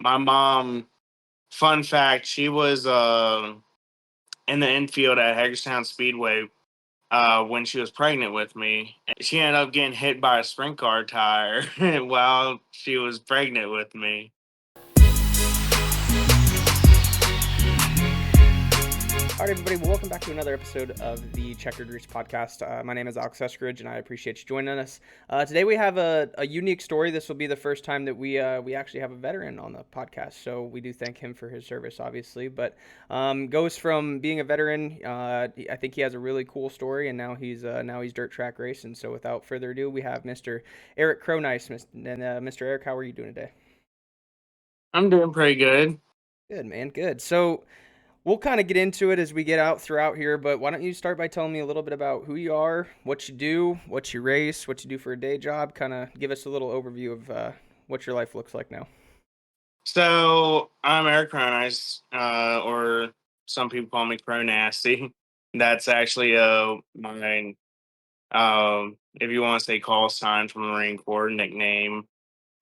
my mom, fun fact, she was in the infield at Hagerstown Speedway when she was pregnant with me. She ended up getting hit by a sprint car tire while she was pregnant with me. All right, everybody, well, welcome back to another episode of the Checkered Roots podcast. My name is X-EskridgeRacing, and I appreciate you joining us. Today we have a unique story. This will be the first time that we actually have a veteran on the podcast, so we do thank him for his service, obviously. But goes from being a veteran, I think he has a really cool story, and now he's dirt track racing. So without further ado, we have Mr. Eric Cronise. And Mr. Eric, how are you doing today? I'm doing pretty good. Good, man. Good. So we'll kind of get into it as we get out throughout here, but why don't you start by telling me a little bit about who you are, what you do, what you race, what you do for a day job, kind of give us a little overview of what your life looks like now. So I'm Eric Cronise, or some people call me Cronasty. That's actually my if you want to say call sign from the Marine Corps nickname.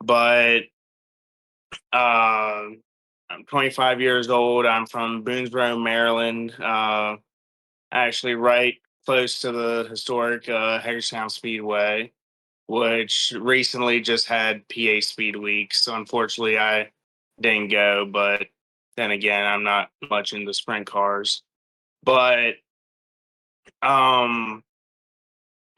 But I'm 25 years old. I'm from Boonesboro, Maryland. Actually, right close to the historic Hagerstown Speedway, which recently just had PA Speed Week. So unfortunately, I didn't go. But then again, I'm not much into sprint cars. But um,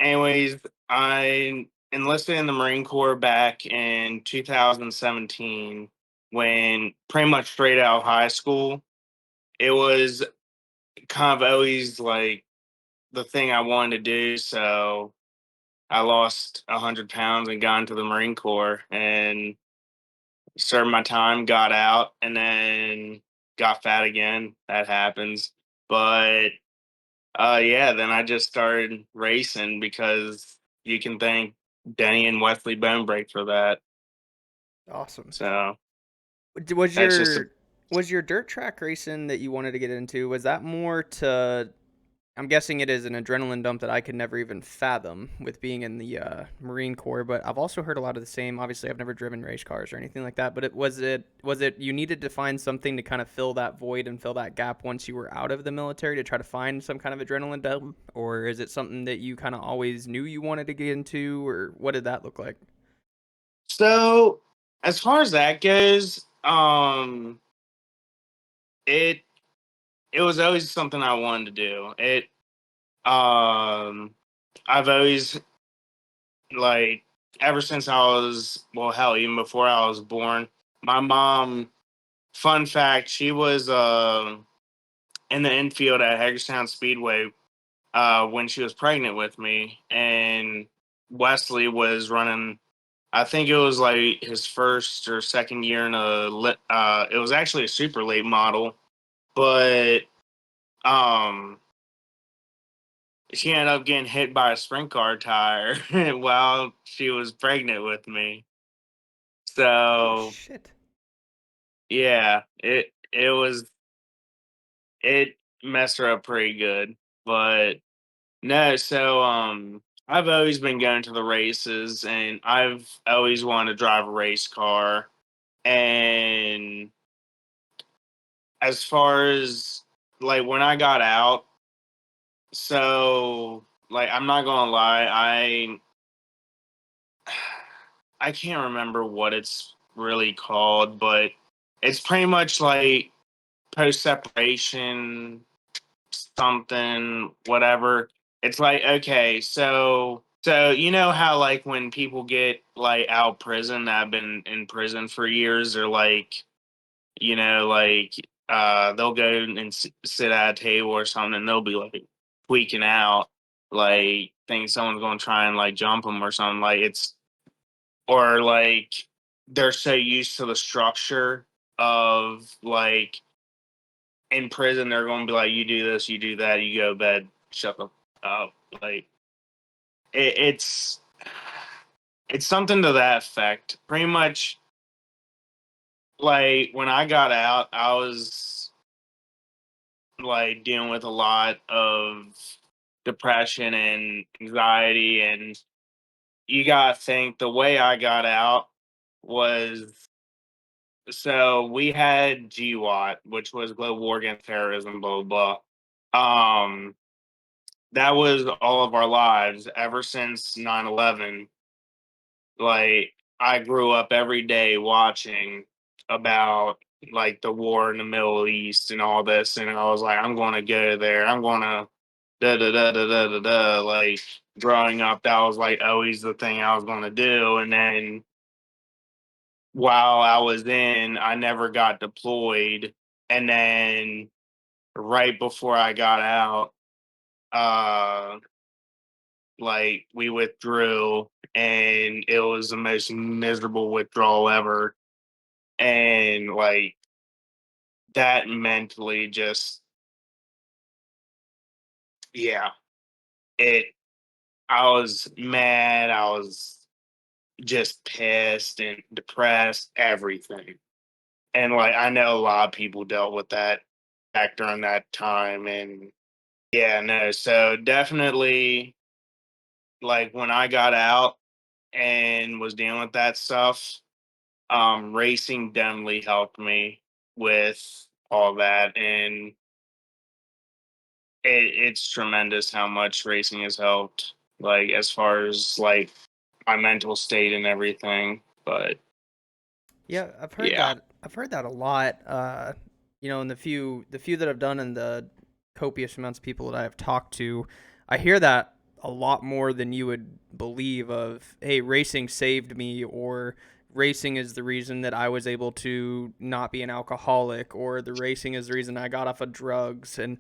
anyways, I enlisted in the Marine Corps back in 2017 when pretty much straight out of high school. It was kind of always like the thing I wanted to do. So I lost 100 pounds and got into the Marine Corps and served my time, got out, and then got fat again. That happens. But yeah, then I just started racing because you can thank Denny and Wesley Bonebreak for that. Awesome. So Was that's just your was your dirt track racing that you wanted to get into? Was that more to I'm guessing it is an adrenaline dump that I could never even fathom with being in the Marine Corps. But I've also heard a lot of the same. Obviously, I've never driven race cars or anything like that. But it was it you needed to find something to kind of fill that void and fill that gap once you were out of the military to try to find some kind of adrenaline dump, or is it something that you kind of always knew you wanted to get into, or what did that look like? so as far as that goes, it it was always something I wanted to do. Um I've always like ever since I was, well, hell, even before I was born, my mom, fun fact, she was in the infield at Hagerstown Speedway when she was pregnant with me, and Wesley was running. I think it was like his first or second year in it was actually a super late model, but um she ended up getting hit by a sprint car tire while she was pregnant with me. Oh So shit! yeah, it messed her up pretty good. But no, so I've always been going to the races and I've always wanted to drive a race car. And as far as like when I got out, so like I'm not gonna lie, I can't remember what it's really called, but it's pretty much like post separation something whatever. It's like, okay, so you know how like when people get like out of prison that have been in prison for years, or like, like they'll go and sit at a table or something and they'll be like tweaking out, like think someone's going to try and like jump them or something, like it's, or like they're so used to the structure of like in prison they're going to be like, you do this, you do that, you go to bed, shut the up. Like it, it's it's something to that effect. Pretty much, like when I got out, I was like dealing with a lot of depression and anxiety, and you gotta think the way I got out was So we had GWAT, which was Global War Against Terrorism, blah blah blah. That was all of our lives ever since 9/11. Like, I grew up every day watching about like the war in the Middle East and all this, and I was like, I'm going to go there. I'm going to da da da da da da da. Like, growing up, that was like always the thing I was going to do. And then while I was in, I never got deployed. And then right before I got out, uh, like, we withdrew, and it was the most miserable withdrawal ever. And like, that mentally just, yeah, it, I was mad. I was just pissed and depressed, everything. And like, I know a lot of people dealt with that back during that time. And yeah, no, so definitely, like, when I got out and was dealing with that stuff, racing definitely helped me with all that. And it's tremendous how much racing has helped, like, as far as like my mental state and everything. But Yeah, I've heard yeah. that. I've heard that a lot. In the few that I've done and the copious amounts of people that I have talked to, I hear that a lot more than you would believe. Of, hey, racing saved me, or racing is the reason that I was able to not be an alcoholic, or the racing is the reason I got off of drugs. And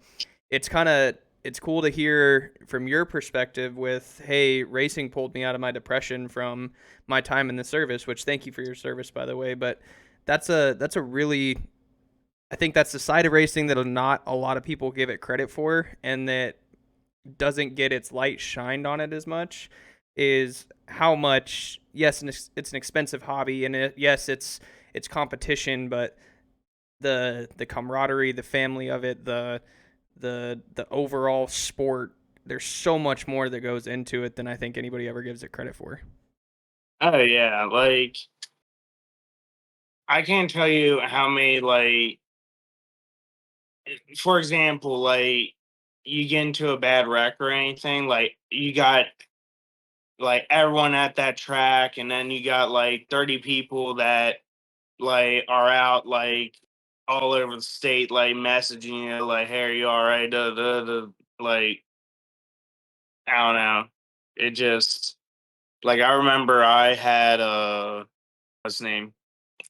it's kind of it's cool to hear from your perspective with, hey, racing pulled me out of my depression from my time in the service, which, thank you for your service, by the way. But that's a really, I think that's the side of racing that not a lot of people give it credit for, and that doesn't get its light shined on it as much, is how much, yes, it's an expensive hobby, and yes, it's competition, but the camaraderie, the family of it, the overall sport, there's so much more that goes into it than I think anybody ever gives it credit for. Oh yeah, like, I can't tell you how many, like, for example, like, you get into a bad wreck or anything, like, you got like everyone at that track, and then you got like 30 people that like are out like all over the state, like messaging you like, hey, are you all right? Like, I don't know. It just, like, I remember I had what's his name?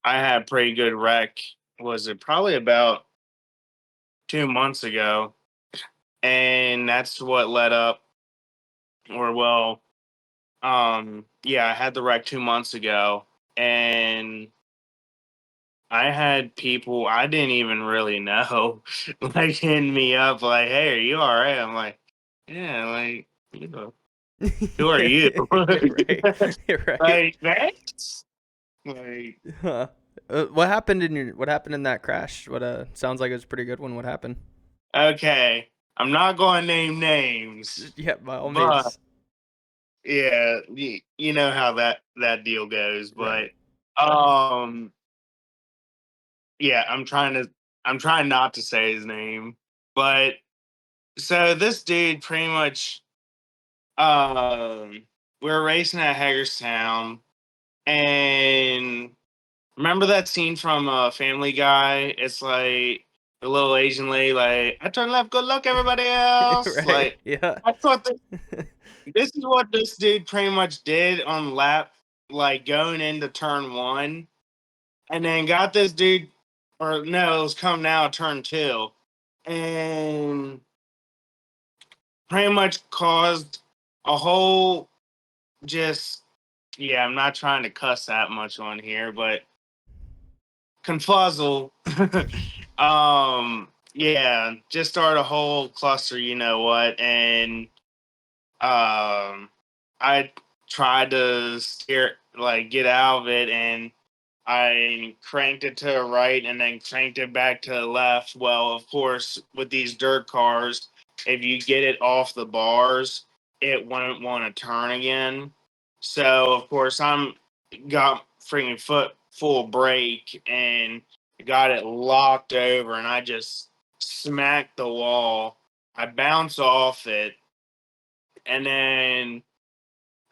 I had a pretty good wreck. Was it probably about 2 months ago? And that's what led up, or well, yeah, I had the wreck 2 months ago, and I had people I didn't even really know like hitting me up like, "Hey, are you all right?" I'm like, "Yeah, like, you know, who are you?" Right, right. Like, thanks. Like, Huh. What happened in that crash? What sounds like it was a pretty good one. What happened? okay, I'm not going to name names, Yeah, by all but means. yeah, you know how that deal goes. Right. But um, yeah, I'm trying not to say his name, but so this dude pretty much, um, we were racing at Hagerstown, and remember that scene from Family Guy? It's like the little Asian lady, like, I turn left, good luck, everybody else. Right. Like, Yeah. I thought this is what this dude pretty much did on lap, like going into turn one, and then got this dude, or no, it was coming out turn two, and pretty much caused a whole, just, yeah, I'm not trying to cuss that much on here, but confuzzle. Yeah, just start a whole cluster, you know what, and I tried to steer, like, get out of it, and I cranked it to the right and then cranked it back to the left. Well, of course, with these dirt cars, if you get it off the bars, it won't want to turn again. So, of course, I'm got freaking full brake and got it locked over, and I just smacked the wall. I bounced off it, and then,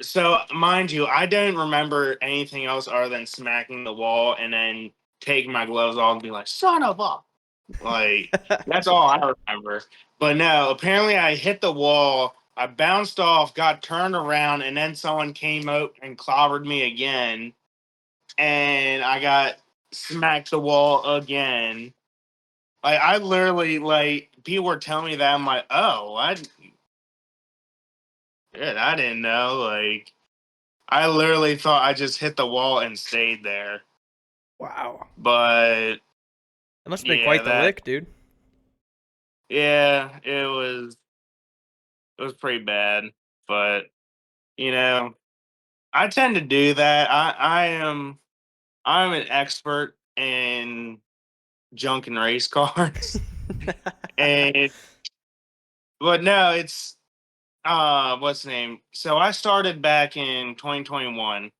so mind you, I don't remember anything else other than smacking the wall and then taking my gloves off and be like, son of a, like, that's all I remember. But no, apparently I hit the wall, I bounced off, got turned around, and then someone came out and clobbered me again, and I got smacked the wall again. Like, I literally, like, people were telling me that, I'm like, oh, I didn't know. Like, I literally thought I just hit the wall and stayed there. Wow. But That must have been quite the lick, dude. Yeah, it was pretty bad. But I tend to do that. I'm an expert in junk and race cars. and but no, it's what's the name? So I started back in 2021,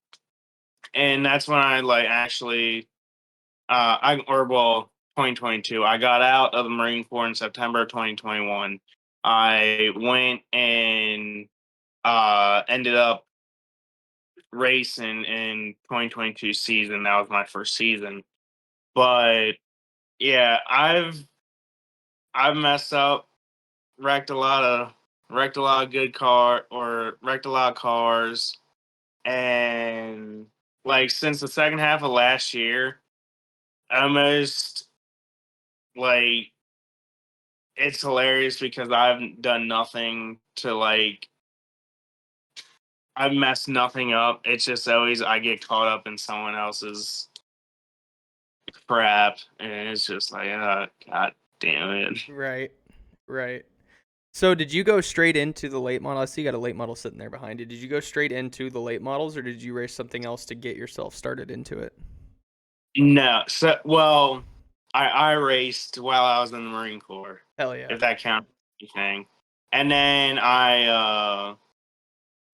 and that's when I like actually 2022. I got out of the Marine Corps in September 2021. I went and ended up racing in 2022 season. That was my first season. But yeah, I've messed up, wrecked a lot of wrecked a lot of cars, and like since the second half of last year, almost like it's hilarious because I've done nothing to like I've messed nothing up. It's just always I get caught up in someone else's crap, and it's just like, god damn it. Right. So did you go straight into the late model? I see you got a late model sitting there behind you. Did you go straight into the late models, or did you race something else to get yourself started into it? No, so well, I raced while I was in the Marine Corps, Hell yeah. if that counts anything. And then I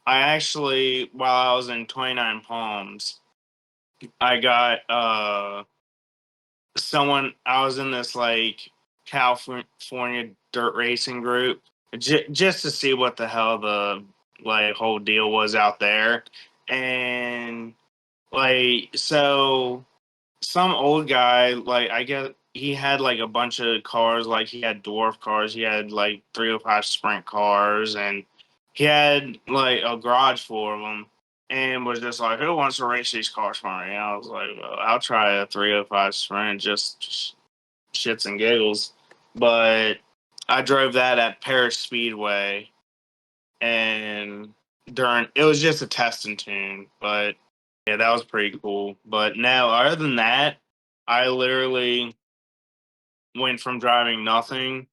actually, while I was in 29 Palms, I got I was in this like California dirt racing group, just to see what the hell the like whole deal was out there. And like, so some old guy, like, I guess he had like a bunch of cars, like he had dwarf cars, he had like 305 sprint cars, and he had like a garage full of them, and was just like, who wants to race these cars for me? And I was like, well, I'll try a 305 sprint, just shits and giggles. But I drove that at Paris Speedway, and it was just a test and tune, but yeah, that was pretty cool. But no, other than that, I literally went from driving nothing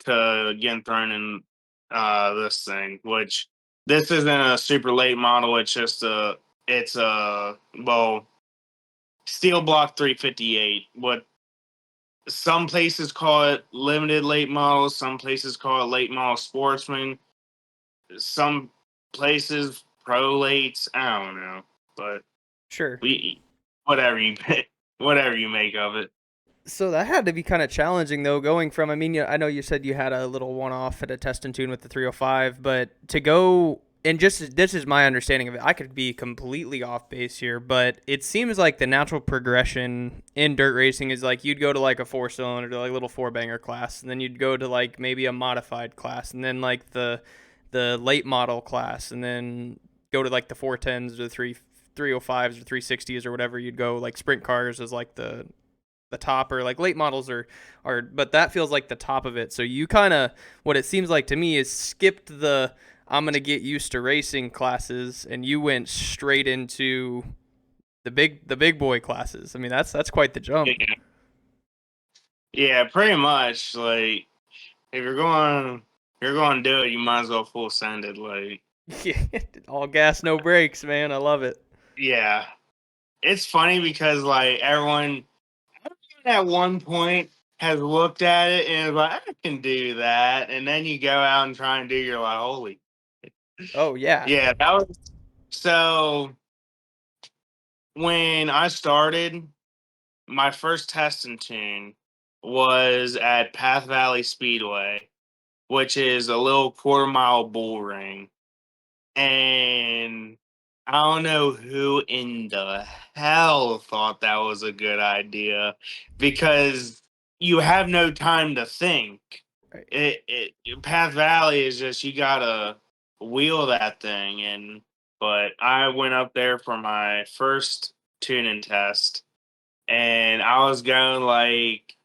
to getting thrown in this thing, which this isn't a super late model. It's a well, steel block 358. What some places call it limited late model, some places call it late model sportsman, some places pro lates. I don't know, but Sure. whatever you whatever you make of it. So that had to be kind of challenging, though, going from, I mean, I know you said you had a little one-off at a test and tune with the 305, but to go, and just this is my understanding of it, I could be completely off base here, but it seems like the natural progression in dirt racing is like you'd go to like a four-cylinder, like little four-banger class, and then you'd go to like maybe a modified class, and then like the late model class, and then go to like the 410s or the 305s or 360s or whatever. You'd go like sprint cars as like the top, or like late models are but that feels like the top of it. So you kind of, what it seems like to me is skipped the I'm going to get used to racing classes, and you went straight into the big boy classes. I mean, that's quite the jump. Yeah, pretty much. Like, if you're going to do it, you might as well full send it. Like, All gas, no brakes, man. I love it. yeah, it's funny because like everyone at one point has looked at it and is like, I can do that, and then you go out and try and do, you're like, holy. Oh yeah. Yeah, that was so. when I started, my first test and tune was at Path Valley Speedway, which is a little quarter-mile bull ring. And I don't know who in the hell thought that was a good idea, because you have no time to think. Right. Path Valley is just, you gotta wheel that thing. But I went up there for my first tuning test, and I was going like,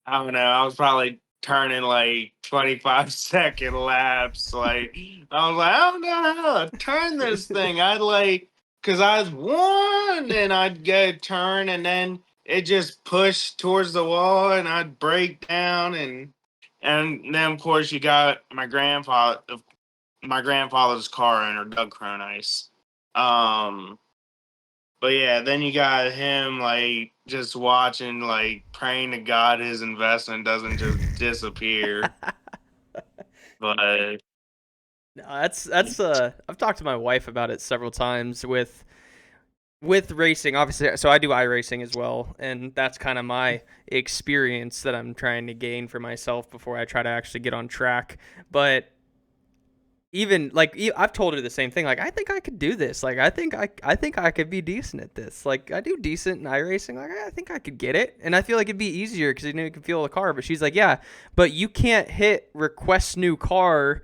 I don't know, I was probably turning like 25-second laps. Like, I was like, I don't know how to turn this thing. Cause I was one, and I'd go turn, and then it just pushed towards the wall, and I'd break down, and then of course you got my grandfather's car owner, Doug Cronise. But yeah, then you got him like just watching, like praying to God his investment doesn't just disappear. But No, that's I've talked to my wife about it several times with racing, obviously. So I do iRacing as well, and that's kind of my experience that I'm trying to gain for myself before I try to actually get on track. But even like I've told her the same thing. Like, I think I could do this. Like, I think I could be decent at this. Like, I do decent in iRacing. Like, I think I could get it, and I feel like it'd be easier because you can feel the car. But she's like, yeah, but you can't hit request new car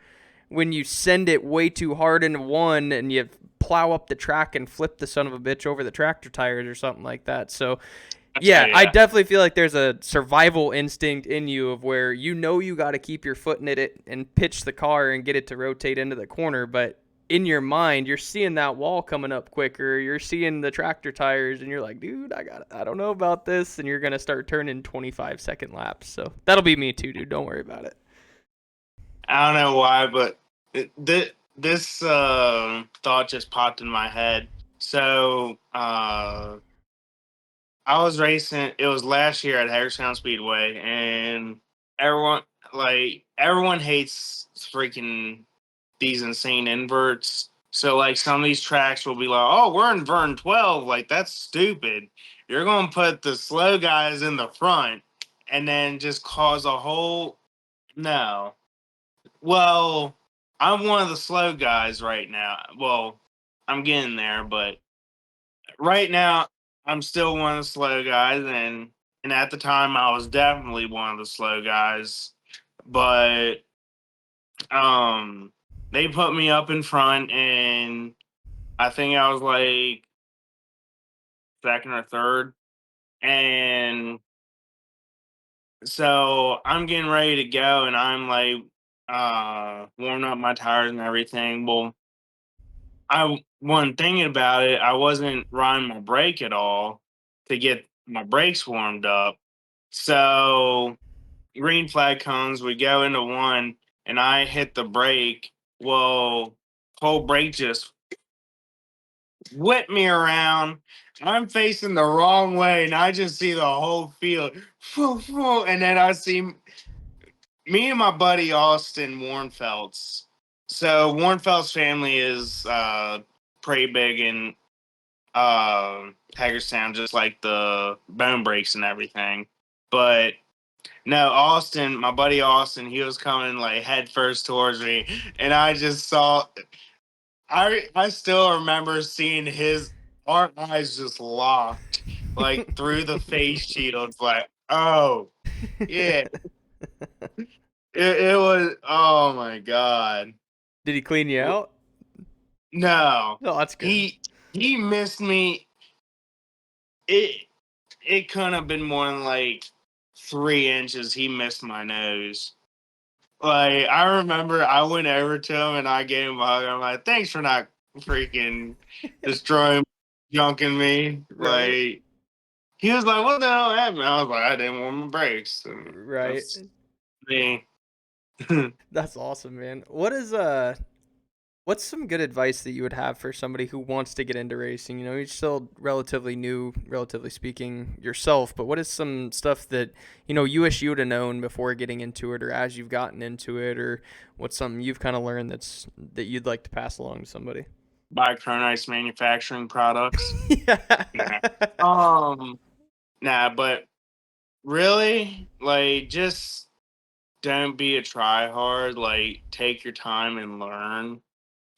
when you send it way too hard into one and you plow up the track and flip the son of a bitch over the tractor tires or something like that. So yeah, I definitely feel like there's a survival instinct in you of where you got to keep your foot in it and pitch the car and get it to rotate into the corner, but in your mind, you're seeing that wall coming up quicker, you're seeing the tractor tires, and you're like, dude, I don't know about this, and you're going to start turning 25-second laps. So that'll be me too, dude. Don't worry about it. I don't know why, but this thought just popped in my head. So I was racing. It was last year at Hagerstown Speedway, and everyone hates freaking these insane inverts. So like some of these tracks will be like, "Oh, we're in Vern 12." Like, that's stupid. You're going to put the slow guys in the front, and then just cause a whole no. Well, I'm one of the slow guys right now. Well, I'm getting there, but right now I'm still one of the slow guys, and at the time I was definitely one of the slow guys. But they put me up in front, and I think I was like second or third. And so I'm getting ready to go, and I'm like warming up my tires and everything. Well, I wasn't thinking about it. I wasn't riding my brake at all to get my brakes warmed up. So green flag comes, we go into one, and I hit the brake. Well, whole brake just whipped me around. I'm facing the wrong way, and I just see the whole field. And then I see me and my buddy Austin Warnfelts. So Warnfelt's family is pretty big in Hagerstown, just like the bone breaks and everything. But no, Austin, my buddy Austin, he was coming like head first towards me, and I just saw. I still remember seeing our eyes just locked, like through the face shields. Like, oh yeah, it was. Oh my god. Did he clean you out? No, No, that's good. He missed me. It couldn't have been more than like 3 inches. He missed my nose. Like, I remember I went over to him and I gave him a hug. I'm like, thanks for not freaking destroying, junking me. Right. Like, he was like, what the hell happened? I was like, I didn't want my brakes. And Right. that's me. That's awesome, man. What's some good advice that you would have for somebody who wants to get into racing? You know, you're still relatively new, relatively speaking, yourself, but what is some stuff that, you wish you would have known before getting into it, or as you've gotten into it, or what's something you've kind of learned that you'd like to pass along to somebody? Buy Cronise manufacturing products. Nah. Yeah. Nah, but really, like, just don't be a tryhard. Like, take your time and learn.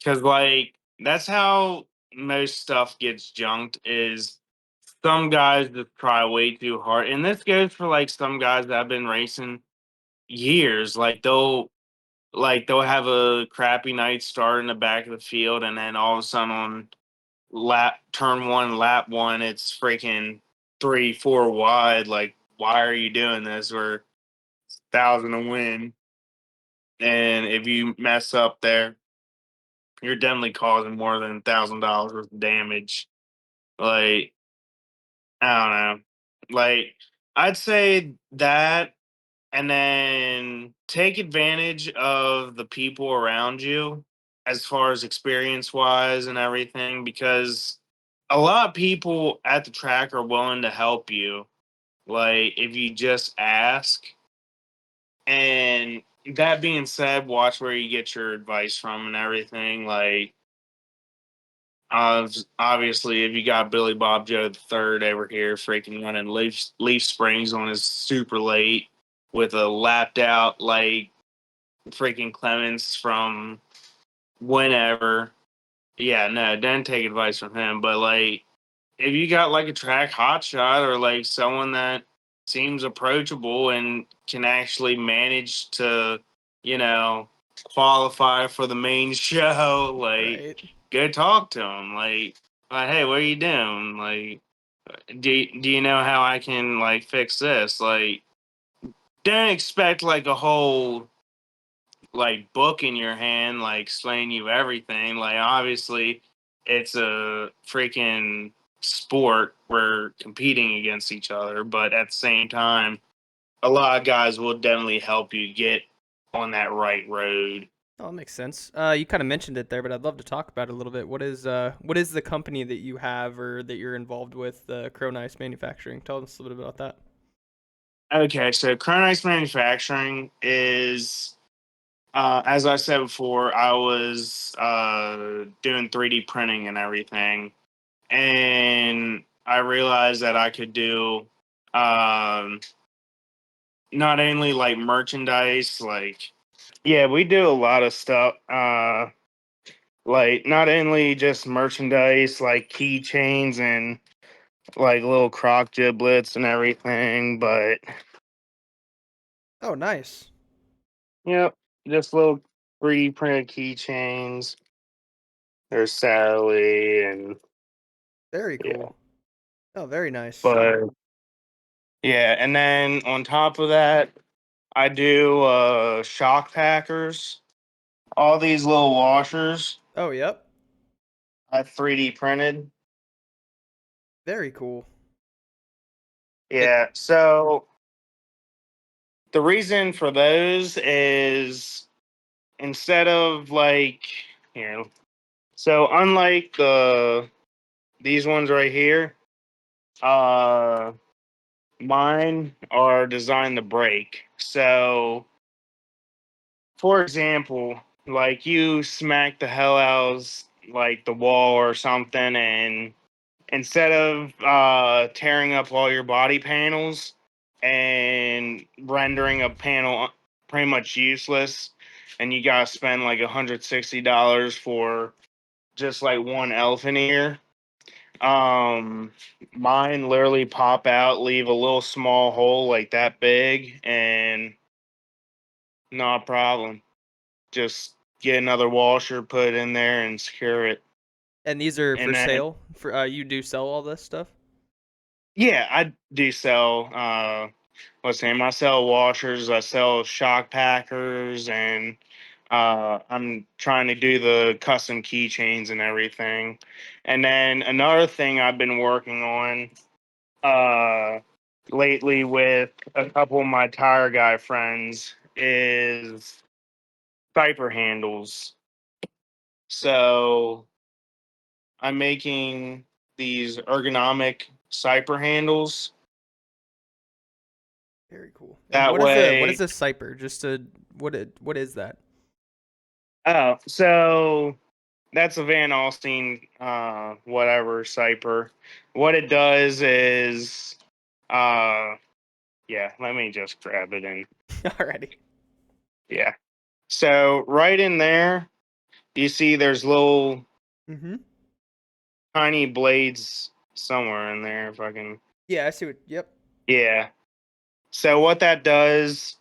Cause like that's how most stuff gets junked is some guys just try way too hard. And this goes for like some guys that have been racing years. Like they'll have a crappy night start in the back of the field and then all of a sudden on turn one, lap one, it's freaking 3, 4 wide. Like, why are you doing this? We're 1,000 to win. And if you mess up there, you're definitely causing more than $1,000 worth of damage. Like, I don't know. Like, I'd say that, and then take advantage of the people around you as far as experience wise and everything, because a lot of people at the track are willing to help you. Like, if you just ask. And that being said, watch where you get your advice from and everything. Like, obviously, if you got Billy Bob Joe the third over here, freaking running leaf springs on his super late with a lapped out like freaking Clements from whenever. Yeah, no, don't take advice from him. But like, if you got like a track hotshot or like someone that seems approachable and can actually manage to, you know, qualify for the main show, like, Right. go talk to him. Like, hey, what are you doing? Like, do you know how I can like fix this? Like, don't expect like a whole like book in your hand, like explaining you everything. Like, obviously, it's a freaking sport. We're competing against each other, but at the same time, a lot of guys will definitely help you get on that right road. Oh, that makes sense. You kind of mentioned it there, but I'd love to talk about it a little bit. What is the company that you have or that you're involved with, Cronise Manufacturing? Tell us a little bit about that. Okay, so Cronise Manufacturing is, as I said before, I was doing 3D printing and everything, and I realized that I could do um, not only like merchandise, like, yeah, we do a lot of stuff. Like, not only just merchandise, like keychains and like little croc giblets and everything, but Oh, nice. yep, just little 3D printed keychains. There's Sally and Very yeah, cool. Oh, very nice. but yeah, and then on top of that, I do shock packers. All these little washers Oh, yep. I 3D printed. Very cool. It Yeah, so the reason for those is instead of like, here, so unlike these ones right here, uh mine are designed to break. So for example, like you smack the hell out of like the wall or something, and instead of tearing up all your body panels and rendering a panel pretty much useless, and you gotta spend like $160 for just like one elephant ear. Um, Mine literally pop out, leave a little small hole like that big, and no problem. Just get another washer, put it in there, and secure it. and these are for And then, sale. For you do sell all this stuff? yeah, I do sell. What's the name? I sell washers. I sell shock packers, and I'm trying to do the custom keychains and everything. And then another thing I've been working on uh, lately with a couple of my tire guy friends is diaper handles. So I'm making these ergonomic cyper handles. Very cool. And That what is way, a Cyper? Just what is that? oh, so that's a Van Alstyne, whatever Cyper. What it does is, yeah, let me just grab it in. Alrighty. Yeah. So right in there, you see there's little Mm-hmm. tiny blades somewhere in there. If I can, Yeah, I see what. Yep. yeah. So what that does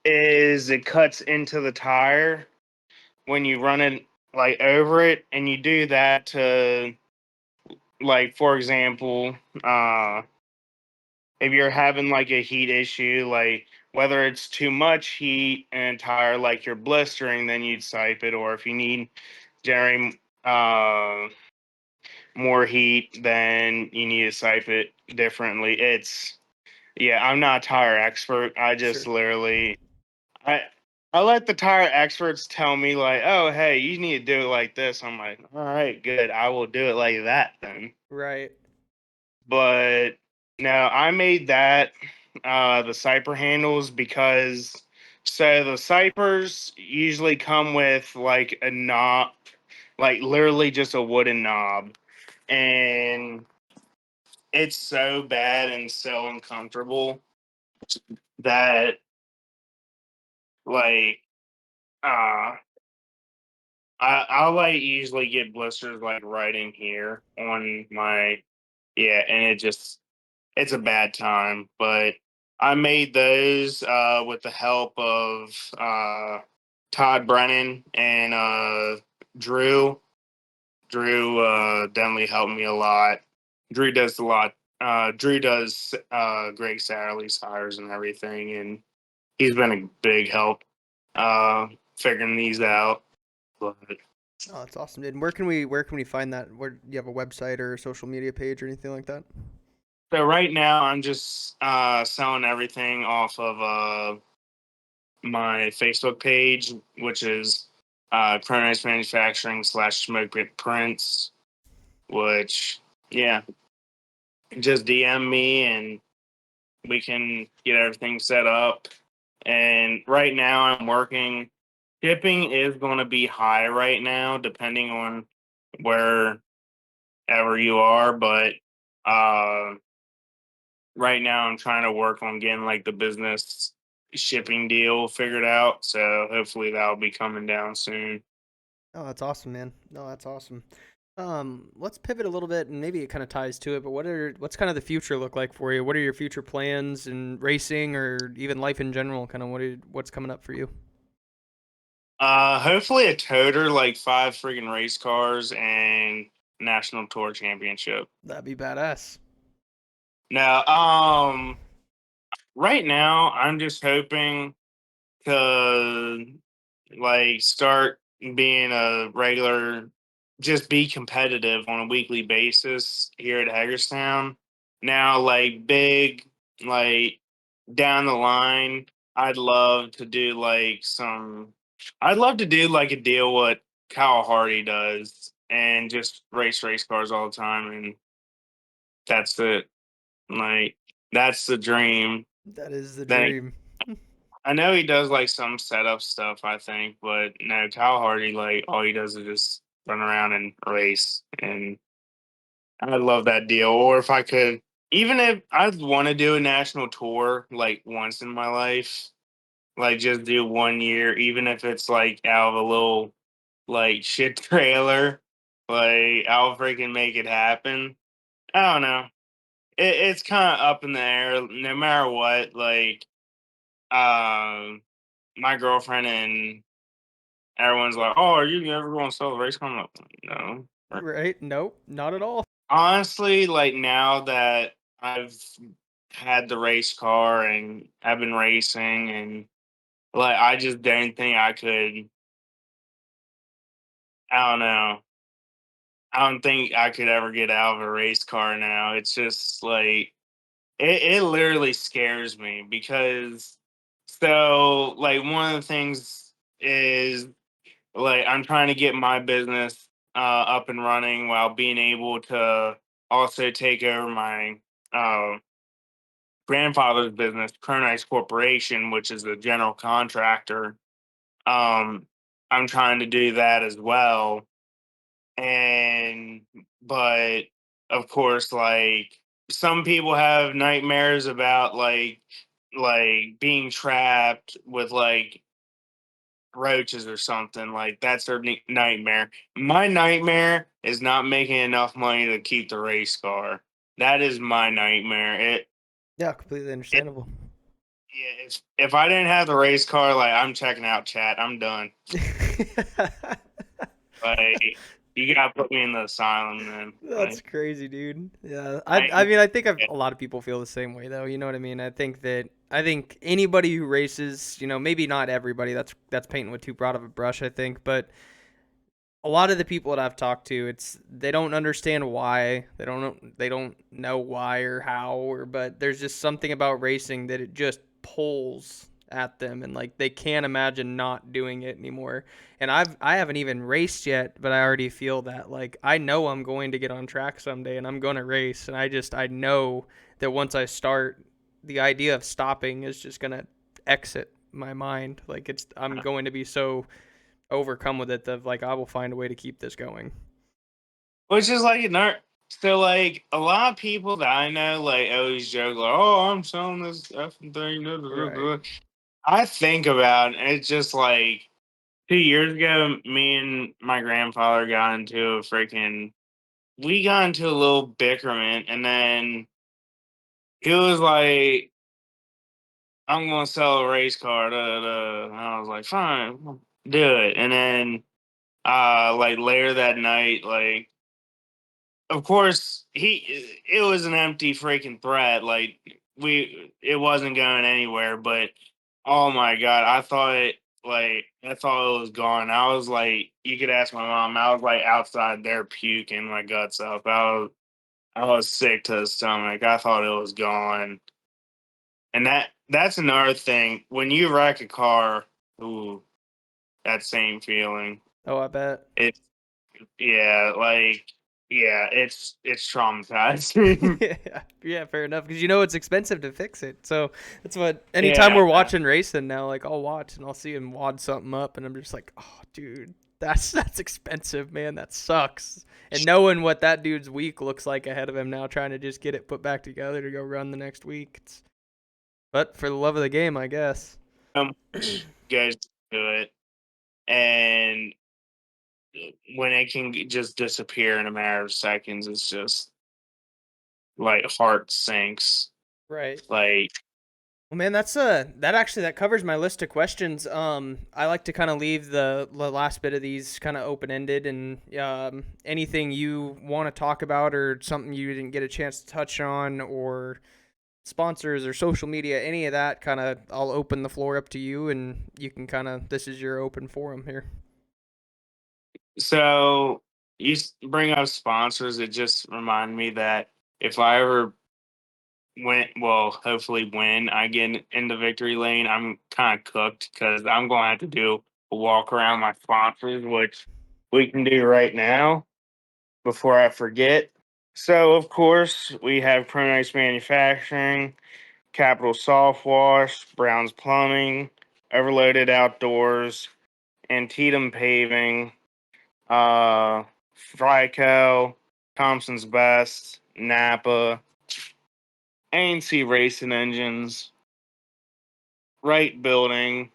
is it cuts into the tire when you run it like over it, and you do that to, like, for example, if you're having like a heat issue, like whether it's too much heat in a tire, like you're blistering, then you'd sipe it, or if you need generate more heat, then you need to sipe it differently. It's Yeah, I'm not a tire expert. I just Sure. literally I I let the tire experts tell me like, oh hey, you need to do it like this. I'm like, all right, good. I will do it like that then. Right. But no, I made that the Cyper handles because so the Cypers usually come with like a knob, like literally just a wooden knob. And it's so bad and so uncomfortable that like uh I'll like usually get blisters like right in here on my, yeah, and it's a bad time. But I made those with the help of Todd Brennan and Drew. Drew definitely helped me a lot. Drew does a lot. Drew does Greg Satterley's hires and everything, and he's been a big help figuring these out. But Oh, that's awesome, dude. And where can we find that? Where do you have a website or a social media page or anything like that? so right now, I'm just selling everything off of my Facebook page, which is Cronise Manufacturing / Smoke Pit Prints. Which, yeah, just DM me and we can get everything set up. And right now, I'm working. Shipping is going to be high right now, depending on wherever you are. But uh, right now, I'm trying to work on getting like the business shipping deal figured out. So hopefully that'll be coming down soon. Oh, that's awesome, man. No, that's awesome. Let's pivot a little bit, and maybe it kind of ties to it. But what's kind of the future look like for you? What are your future plans in racing, or even life in general? Kind of what's coming up for you? Hopefully a toter, like 5 freaking race cars and national tour championship. That'd be badass. Now, right now I'm just hoping to like start being a regular, just be competitive on a weekly basis here at Hagerstown. Now, like big, like down the line, I'd love to do like I'd love to do like a deal what Kyle Hardy does and just race cars all the time, and that's it. Like that's the dream. That is the Then dream. I know he does like some setup stuff, I think, but no, Kyle Hardy, like all he does is just run around and race, and I love that deal. Or if I could, even if I'd want to do a national tour like once in my life, like just do 1 year, even if it's like out of a little like shit trailer, like I'll freaking make it happen. I don't know. It's kind of up in the air, no matter what. Like, um, my girlfriend and everyone's like, "Oh, are you ever going to sell a race car?" I'm like, no. Right? Nope, not at all. Honestly, like now that I've had the race car and I've been racing, and like I just don't think I could. I don't know. I don't think I could ever get out of a race car now. It's just like it literally scares me because so like one of the things is like I'm trying to get my business up and running while being able to also take over my uh, grandfather's business, Cronise Corporation, which is a general contractor. Um, I'm trying to do that as well. but of course, like some people have nightmares about like being trapped with like roaches or something. Like that's their nightmare. My nightmare is not making enough money to keep the race car. That is my nightmare. Yeah, completely It understandable. yeah. If I didn't have the race car, like I'm checking out chat. I'm done. Like you gotta put me in the asylum then. That's Like crazy, dude. Yeah, I I mean, I think a lot of people feel the same way, though. You know what I mean? I think anybody who races, maybe not everybody. That's painting with too broad of a brush, I think, but a lot of the people that I've talked to, they don't understand why. They don't know why or how, but there's just something about racing that it just pulls at them, and like they can't imagine not doing it anymore. And I haven't even raced yet, but I already feel that like I know I'm going to get on track someday and I'm going to race, and I know that once I start, the idea of stopping is just going to exit my mind. Like I'm going to be so overcome with it of like I will find a way to keep this going. which is like another. So like a lot of people that I know like always joke like, "Oh, I'm selling this effing thing." Blah, blah, Right. blah. I think about it, and it's just like 2 years ago, me and my grandfather got into a freaking. We got into a little bickerment, and then he was like, "I'm gonna sell a race car." Da, da. And I was like, "Fine, do it." And then, like later that night, like of course it was an empty freaking threat. Like it wasn't going anywhere. But oh my god, I thought it was gone. I was like, you could ask my mom. I was like outside there puking my guts up. I was sick to the stomach. I thought it was gone. And that's another thing. When you wreck a car, ooh, that same feeling. Oh, I bet. It yeah, like yeah, it's traumatizing. Yeah, yeah, fair enough. Because it's expensive to fix it. So that's what. Anytime Yeah. we're watching racing now, like I'll watch and I'll see him wad something up, and I'm just like, oh, dude, that's expensive, man. That sucks. And knowing what that dude's week looks like ahead of him now, trying to just get it put back together to go run the next week. But for the love of the game, I guess. Goes to it, and when it can just disappear in a matter of seconds, it's just like heart sinks. Right. Like Well, man, that covers my list of questions. I like to kind of leave the last bit of these kind of open ended, and anything you want to talk about or something you didn't get a chance to touch on, or sponsors or social media, any of that, kind of, I'll open the floor up to you, and you can kind of, this is your open forum here. so, bring up sponsors. It just reminded me that if I ever well, hopefully when I get in the victory lane, I'm kind of cooked because I'm going to have to do a walk around my sponsors, which we can do right now before I forget. So, of course, we have Cronise Manufacturing, Capital Soft Wash, Brown's Plumbing, Overloaded Outdoors, Antietam Paving, uh, Fryco, Thompson's Best, Napa, ANC Racing Engines, Wright Building,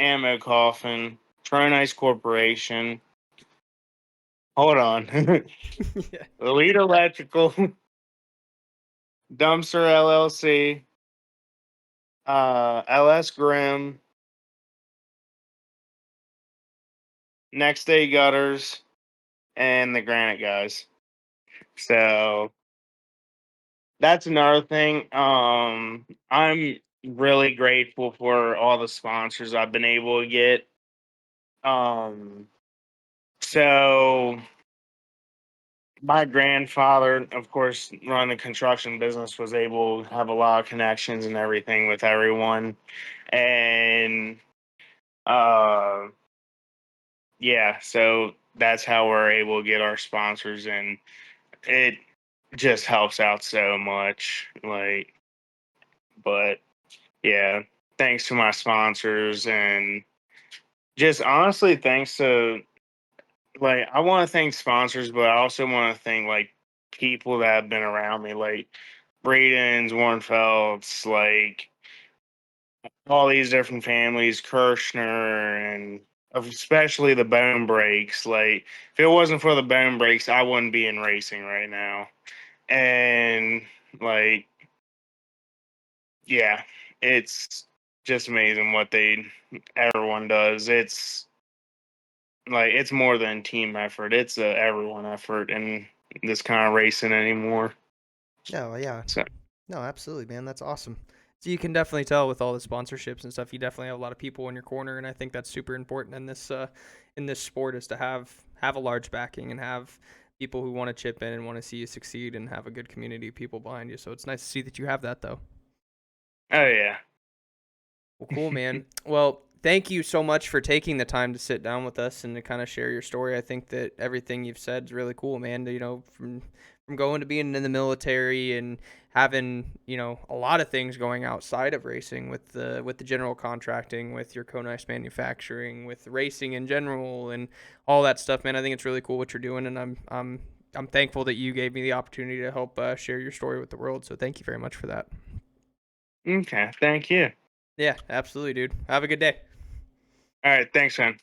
Ammo Coffin, Cronise Corporation. Hold on. Yeah. Elite Electrical, Dumpster LLC, LS Grimm, Next Day Gutters, and the Granite Guys. So that's another thing. I'm really grateful for all the sponsors I've been able to get. Um, so my grandfather, of course, running the construction business, was able to have a lot of connections and everything with everyone. And uh, yeah, so that's how we're able to get our sponsors, and it just helps out so much. Like, but yeah, thanks to my sponsors, and just honestly, thanks to like I want to thank sponsors, but I also want to thank like people that have been around me, like Braden's, Warren Phelps, like all these different families, Kirshner, and especially the Bone Breaks. Like, if it wasn't for the Bone Breaks, I wouldn't be in racing right now. And like, yeah, it's just amazing what everyone does. It's like it's more than team effort. It's a everyone effort in this kind of racing anymore. No, yeah. So No, absolutely, man. That's awesome. So you can definitely tell with all the sponsorships and stuff, you definitely have a lot of people in your corner, and I think that's super important in this sport is to have a large backing and have people who want to chip in and want to see you succeed and have a good community of people behind you. So it's nice to see that you have that though. oh yeah. Well, cool, man. Well, thank you so much for taking the time to sit down with us and to kind of share your story. I think that everything you've said is really cool, man. You know, from going to being in the military and having, you know, a lot of things going outside of racing with the general contracting, with your Cronise manufacturing, with racing in general and all that stuff, man. I think it's really cool what you're doing, and I'm thankful that you gave me the opportunity to help share your story with the world. So thank you very much for that. Okay, thank you. Yeah, absolutely, dude. Have a good day. All right, thanks, man.